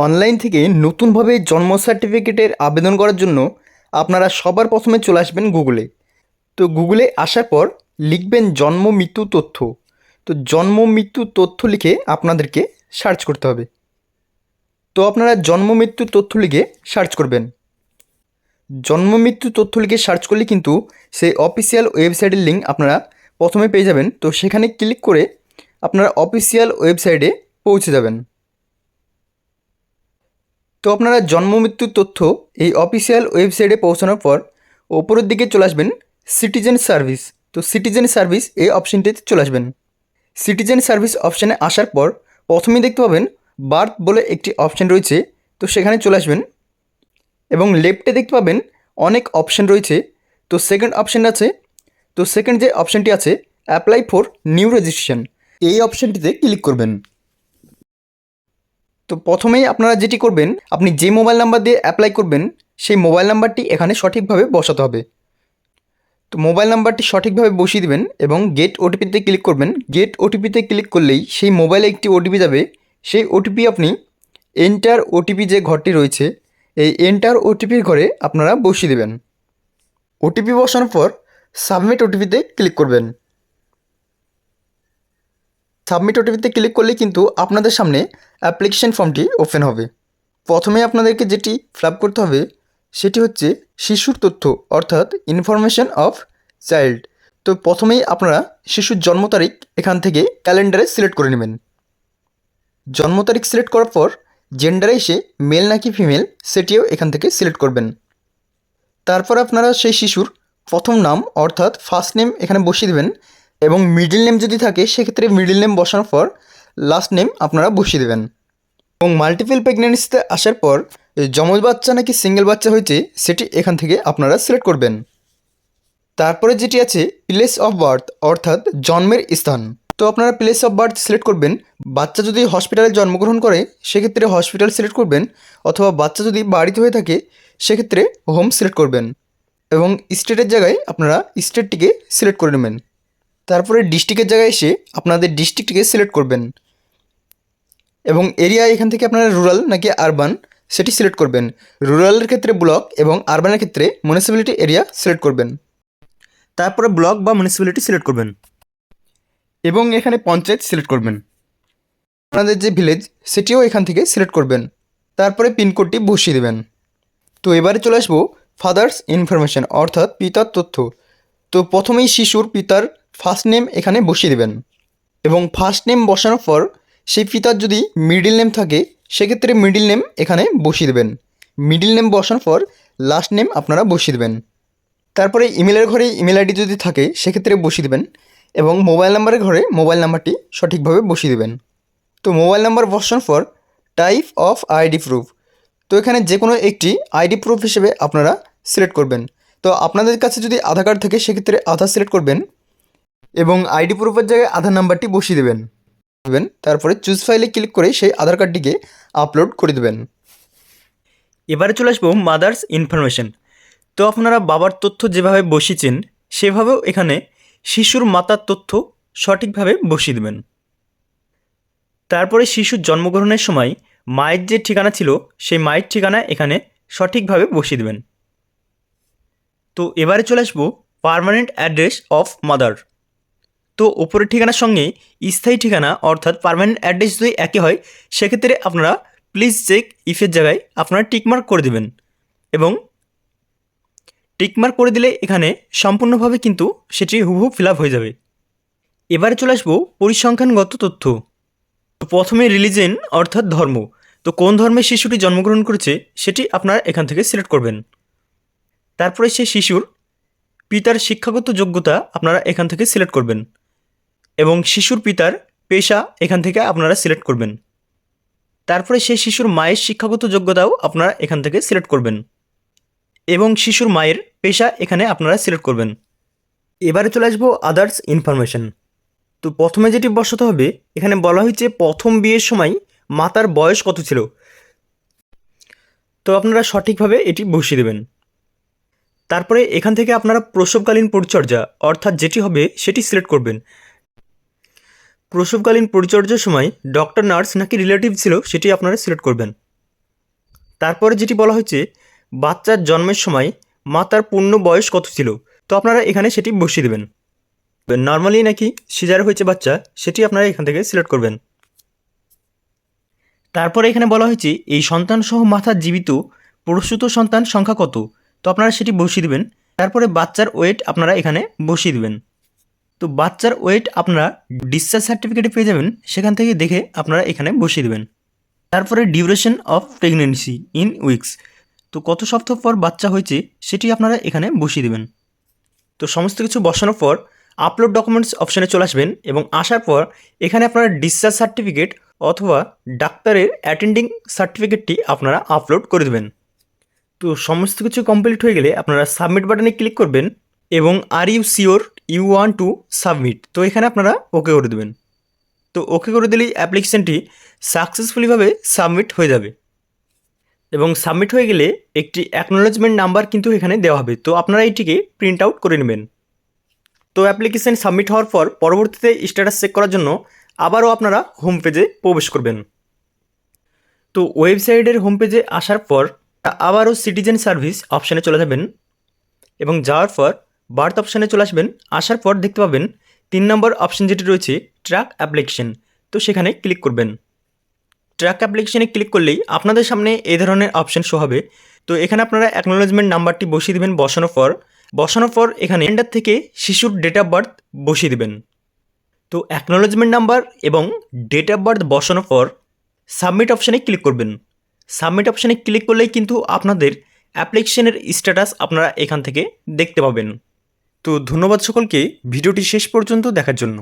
Online থেকে নতুনভাবে জন্ম সার্টিফিকেটের আবেদন করার জন্য আপনারা সবার প্রথমে চলে আসবেন গুগলে। তো গুগলে আসার পর লিখবেন জন্ম মৃত্যু তথ্য। তো জন্ম মৃত্যু তথ্য লিখে আপনাদেরকে সার্চ করতে হবে। তো আপনারা জন্ম মৃত্যু তথ্য লিখে সার্চ করবেন। জন্ম মৃত্যু তথ্য লিখে সার্চ করলে কিন্তু সেই অফিসিয়াল ওয়েবসাইটের লিঙ্ক আপনারা প্রথমে পেয়ে যাবেন। তো সেখানে ক্লিক করে আপনারা অফিসিয়াল ওয়েবসাইটে পৌঁছে যাবেন। তো আপনারা জন্ম মৃত্যুর তথ্য এই অফিসিয়াল ওয়েবসাইটে পৌঁছানোর পর ওপরের দিকে চলে আসবেন সিটিজেন সার্ভিস। তো সিটিজেন সার্ভিস এই অপশানটিতে চলে আসবেন। সিটিজেন সার্ভিস অপশানে আসার পর প্রথমেই দেখতে পাবেন বার্থ বলে একটি অপশান রয়েছে। তো সেখানে চলে আসবেন এবং লেফটে দেখতে পাবেন অনেক অপশান রয়েছে। তো সেকেন্ড অপশান আছে। তো সেকেন্ড যে অপশানটি আছে অ্যাপ্লাই ফর নিউ রেজিস্ট্রেশন, এই অপশানটিতে ক্লিক করবেন। তো প্রথমেই আপনারা যেটি করবেন, আপনি যে মোবাইল নাম্বার দিয়ে অ্যাপ্লাই করবেন সেই মোবাইল নাম্বারটি এখানে সঠিকভাবে বসাতে হবে। তো মোবাইল নাম্বারটি সঠিকভাবে বসিয়ে দেবেন এবং গেট ওটিপিতে ক্লিক করবেন। গেট ওটিপিতে ক্লিক করলেই সেই মোবাইলে একটি ওটিপি যাবে। সেই ওটিপি আপনি এন্টার ওটিপি যে ঘরটি রয়েছে এই এন্টার ওটিপির ঘরে আপনারা বসিয়ে দেবেন। ওটিপি বসানোর পর সাবমিট ওটিপিতে ক্লিক করবেন। সাবমিট ওটিপিতে ক্লিক করলে কিন্তু আপনাদের সামনে অ্যাপ্লিকেশন ফর্মটি ওপেন হবে। প্রথমে আপনাদেরকে যেটি ফিল আপ করতে হবে সেটি হচ্ছে শিশুর তথ্য, অর্থাৎ ইনফরমেশন অফ চাইল্ড। তো প্রথমেই আপনারা শিশুর জন্ম তারিখ এখান থেকে ক্যালেন্ডারে সিলেক্ট করে নেবেন। জন্ম তারিখ সিলেক্ট করার পর জেন্ডারে এসে মেল নাকি ফিমেল সেটিও এখান থেকে সিলেক্ট করবেন। তারপর আপনারা সেই শিশুর প্রথম নাম অর্থাৎ ফার্স্ট নেম এখানে বসিয়ে দেবেন এবং মিডল নেম যদি থাকে সেক্ষেত্রে মিডল নেম বসানোর পর লাস্ট নেম আপনারা বসিয়ে দেবেন। এবং মাল্টিপল প্রেগন্যান্সিতে আসার পর যমজ বাচ্চা নাকি সিঙ্গেল বাচ্চা হয়েছে সেটি এখান থেকে আপনারা সিলেক্ট করবেন। তারপরে যেটি আছে প্লেস অফ বার্থ অর্থাৎ জন্মের স্থান। তো আপনারা প্লেস অফ বার্থ সিলেক্ট করবেন। বাচ্চা যদি হসপিটালে জন্মগ্রহণ করে সেক্ষেত্রে হসপিটাল সিলেক্ট করবেন, অথবা বাচ্চা যদি বাড়িতে হয়ে থাকে সেক্ষেত্রে হোম সিলেক্ট করবেন এবং স্টেটের জায়গায় আপনারা স্টেটটিকে সিলেক্ট করে নেবেন। তারপরে ডিস্ট্রিক্টের জায়গায় এসে আপনাদের ডিস্ট্রিক্টটিকে সিলেক্ট করবেন এবং এরিয়া এখান থেকে আপনারা রুরাল নাকি আরবান সেটি সিলেক্ট করবেন। রুরালের ক্ষেত্রে ব্লক এবং আরবানের ক্ষেত্রে মিউনিসিপ্যালিটি এরিয়া সিলেক্ট করবেন। তারপরে ব্লক বা মিউনিসিপ্যালিটি সিলেক্ট করবেন এবং এখানে পঞ্চায়েত সিলেক্ট করবেন। আপনাদের যে ভিলেজ সেটিও এখান থেকে সিলেক্ট করবেন। তারপরে পিনকোডটি বসিয়ে দেবেন। তো এবারে চলে আসবো ফাদার্স ইনফরমেশন অর্থাৎ পিতার তথ্য। তো প্রথমেই শিশুর পিতার ফার্স্ট নেম এখানে বসিয়ে দেবেন এবং ফার্স্ট নেম বসানোর পর সেই পিতার যদি মিডিল নেম থাকে সেক্ষেত্রে মিডিল নেম এখানে বসিয়ে দেবেন। মিডিল নেম বসানোর পর লাস্ট নেম আপনারা বসিয়ে দেবেন। তারপরে ইমেলের ঘরে ইমেল আইডি যদি থাকে সেক্ষেত্রে বসিয়ে দেবেন এবং মোবাইল নাম্বারের ঘরে মোবাইল নাম্বারটি সঠিকভাবে বসিয়ে দেবেন। তো মোবাইল নাম্বার বসানোর পর টাইপ অফ আইডি প্রুফ, তো এখানে যে কোনো একটি আইডি প্রুফ হিসেবে আপনারা সিলেক্ট করবেন। তো আপনাদের কাছে যদি আধার কার্ড থাকে সেক্ষেত্রে আধার সিলেক্ট করবেন এবং আইডি প্রুফের জায়গায় আধার নাম্বারটি বসিয়ে দেবেন। তারপরে চুজ ফাইলে ক্লিক করে সেই আধার কার্ডটিকে আপলোড করে দেবেন। এবারে চলে আসবো মাদার্স ইনফরমেশন। তো আপনারা বাবার তথ্য যেভাবে বসিয়েছেন সেভাবেও এখানে শিশুর মাতার তথ্য সঠিকভাবে বসিয়ে দেবেন। তারপরে শিশুর জন্মগ্রহণের সময় মায়ের যে ঠিকানা ছিল সেই মায়ের ঠিকানা এখানে সঠিকভাবে বসিয়ে দেবেন। তো এবারে চলে আসবো পার্মানেন্ট অ্যাড্রেস অফ মাদার। তো ওপরের ঠিকানার সঙ্গে স্থায়ী ঠিকানা অর্থাৎ পার্মানেন্ট অ্যাড্রেস যদি একই হয় সেক্ষেত্রে আপনারা প্লিজ চেক ইফের জায়গায় আপনারা টিকমার্ক করে দেবেন এবং টিকমার্ক করে দিলে এখানে সম্পূর্ণভাবে কিন্তু সেটি হুবহু ফিল আপ হয়ে যাবে। এবারে চলে আসবো পরিসংখ্যানগত তথ্য। তো প্রথমে রিলিজিয়ন অর্থাৎ ধর্ম। তো কোন ধর্মের শিশুটি জন্মগ্রহণ করেছে সেটি আপনারা এখান থেকে সিলেক্ট করবেন। তারপরে সেই শিশুর পিতার শিক্ষাগত যোগ্যতা আপনারা এখান থেকে সিলেক্ট করবেন এবং শিশুর পিতার পেশা এখান থেকে আপনারা সিলেক্ট করবেন। তারপরে সেই শিশুর মায়ের শিক্ষাগত যোগ্যতাও আপনারা এখান থেকে সিলেক্ট করবেন এবং শিশুর মায়ের পেশা এখানে আপনারা সিলেক্ট করবেন। এবারে চলে আসবো আদার্স ইনফরমেশন। তো প্রথমে যেটি বসাতে হবে এখানে বলা হয়েছে প্রথম বিয়ের সময় মাতার বয়স কত ছিল। তো আপনারা সঠিকভাবে এটি বসিয়ে দেবেন। তারপরে এখান থেকে আপনারা প্রসবকালীন পরিচর্যা অর্থাৎ যেটি হবে সেটি সিলেক্ট করবেন। প্রসবকালীন পরিচর্যার সময় ডক্টর নার্স নাকি রিলেটিভ ছিল সেটি আপনারা সিলেক্ট করবেন। তারপরে যেটি বলা হয়েছে বাচ্চার জন্মের সময় মাতার পূর্ণ বয়স কত ছিল, তো আপনারা এখানে সেটি বসিয়ে দেবেন। নর্মালি নাকি সিজার হয়েছে বাচ্চা, সেটি আপনারা এখান থেকে সিলেক্ট করবেন। তারপরে এখানে বলা হয়েছে এই সন্তানসহ মাথার জীবিত প্রসূত সন্তান সংখ্যা কত, তো আপনারা সেটি বসিয়ে দেবেন। তারপরে বাচ্চার ওয়েট আপনারা এখানে বসিয়ে দেবেন। তো বাচ্চার ওয়েট আপনারা ডিসচার্জ সার্টিফিকেটে পেয়ে যাবেন, সেখান থেকে দেখে আপনারা এখানে বসিয়ে দেবেন। তারপরে duration of pregnancy in weeks, তো কত সপ্তাহ পর বাচ্চা হয়েছে সেটি আপনারা এখানে বসিয়ে দেবেন। তো সমস্ত কিছু বসানোর পর আপলোড ডকুমেন্টস অপশানে চলে আসবেন এবং আসার পর এখানে আপনারা ডিসচার্জ সার্টিফিকেট অথবা ডাক্তারের অ্যাটেন্ডিং সার্টিফিকেটটি আপনারা আপলোড করে দেবেন। তো সমস্ত কিছু কমপ্লিট হয়ে গেলে আপনারা সাবমিট বাটনে ক্লিক করবেন এবং are you sure you want to submit, তো এখানে আপনারা ওকে করে দেবেন। তো ওকে করে দিলেই অ্যাপ্লিকেশানটি সাকসেসফুলিভাবে সাবমিট হয়ে যাবে এবং সাবমিট হয়ে গেলে একটি অ্যাকনোলেজমেন্ট নাম্বার কিন্তু এখানে দেওয়া হবে, তো আপনারা এইটিকে প্রিন্ট আউট করে নেবেন। তো অ্যাপ্লিকেশান সাবমিট হওয়ার পর পরবর্তীতে স্ট্যাটাস চেক করার জন্য আবারও আপনারা হোম পেজে প্রবেশ করবেন। তো ওয়েবসাইটের হোম পেজে আসার পর আবারও সিটিজেন সার্ভিস অপশানে চলে যাবেন এবং যাওয়ার পর বার্থ অপশানে চলে আসবেন। আসার পর দেখতে পাবেন 3 নম্বর অপশান যেটি রয়েছে ট্র্যাক অ্যাপ্লিকেশন, তো সেখানে ক্লিক করবেন। ট্র্যাক অ্যাপ্লিকেশনে ক্লিক করলেই আপনাদের সামনে এই ধরনের অপশান শো হবে। তো এখানে আপনারা অ্যাকনোলেজমেন্ট নাম্বারটি বসিয়ে দেবেন। বসানোর পর এখানে জেন্ডার থেকে শিশুর ডেট অফ বার্থ বসিয়ে দেবেন। তো অ্যাকনোলেজমেন্ট নাম্বার এবং ডেট অফ বার্থ বসানোর পর সাবমিট অপশানে ক্লিক করবেন। সাবমিট অপশানে ক্লিক করলেই কিন্তু আপনাদের অ্যাপ্লিকেশনের স্ট্যাটাস আপনারা এখান থেকে দেখতে পাবেন। তো ধন্যবাদ সকলকে ভিডিওটি শেষ পর্যন্ত দেখার জন্য।